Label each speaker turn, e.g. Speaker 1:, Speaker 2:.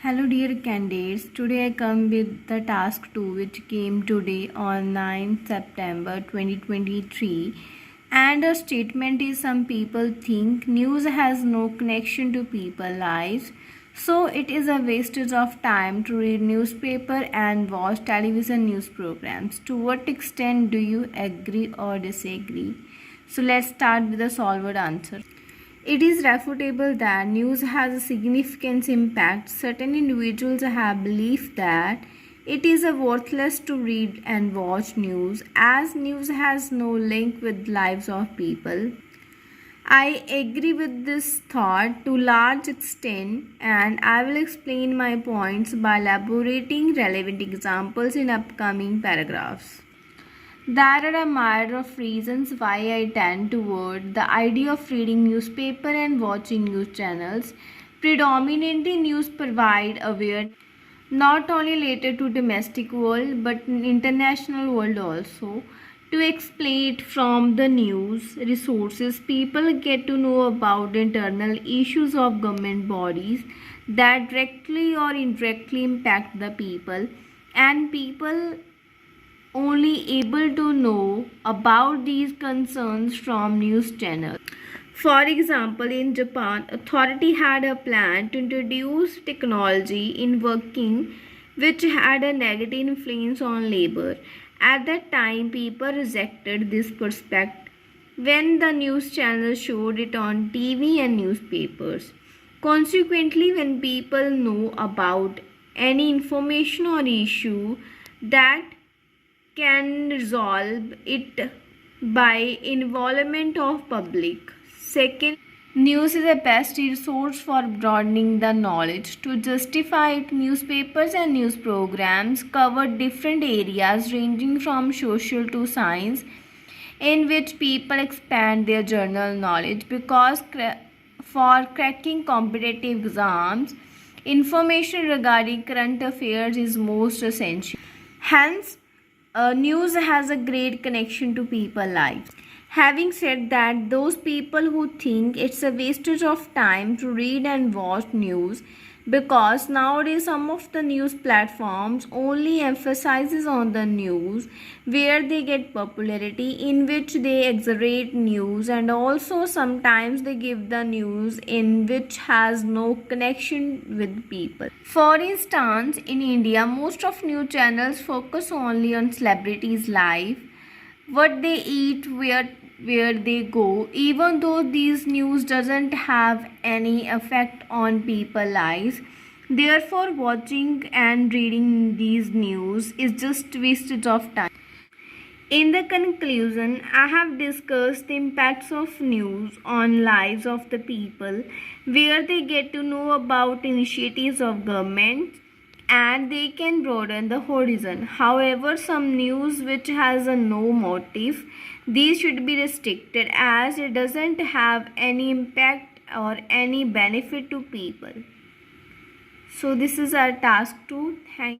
Speaker 1: Hello dear candidates, today I come with the task 2 which came today on 9th September 2023, and a statement is some people think news has no connection to people's lives, so it is a wastage of time to read newspaper and watch television news programs. To what extent do you agree or disagree? So let's start with the solved answer. It is refutable that news has a significant impact. Certain individuals have believed that it is worthless to read and watch news as news has no link with lives of people. I agree with this thought to large extent, and I will explain my points by elaborating relevant examples in upcoming paragraphs. There are a myriad of reasons why I tend toward the idea of reading newspaper and watching news channels. Predominantly, news provide awareness not only related to domestic world but international world also. To explain it from the news resources, people get to know about internal issues of government bodies that directly or indirectly impact the people, and people only able to know about these concerns from news channels. For example, in Japan, authority had a plan to introduce technology in working which had a negative influence on labor. At that time, people rejected this perspective when the news channels showed it on TV and newspapers. Consequently, when people know about any information or issue that can resolve it by involvement of public. Second, news is the best resource for broadening the knowledge. To justify it, newspapers and news programs cover different areas ranging from social to science, in which people expand their general knowledge because for cracking competitive exams, information regarding current affairs is most essential. Hence, news has a great connection to people's lives. Having said that, those people who think it's a wastage of time to read and watch news, because nowadays some of the news platforms only emphasizes on the news where they get popularity, in which they exaggerate news, and also sometimes they give the news in which has no connection with people. For instance, in India, most of news channels focus only on celebrities' life, what they eat, where they go, even though these news doesn't have any effect on people's lives. Therefore, watching and reading these news is just wastage of time. In the conclusion, I have discussed the impacts of news on lives of the people, where they get to know about initiatives of government and they can broaden the horizon. However, some news which has a no motive, these should be restricted as it doesn't have any impact or any benefit to people. So this is our task 2. Thank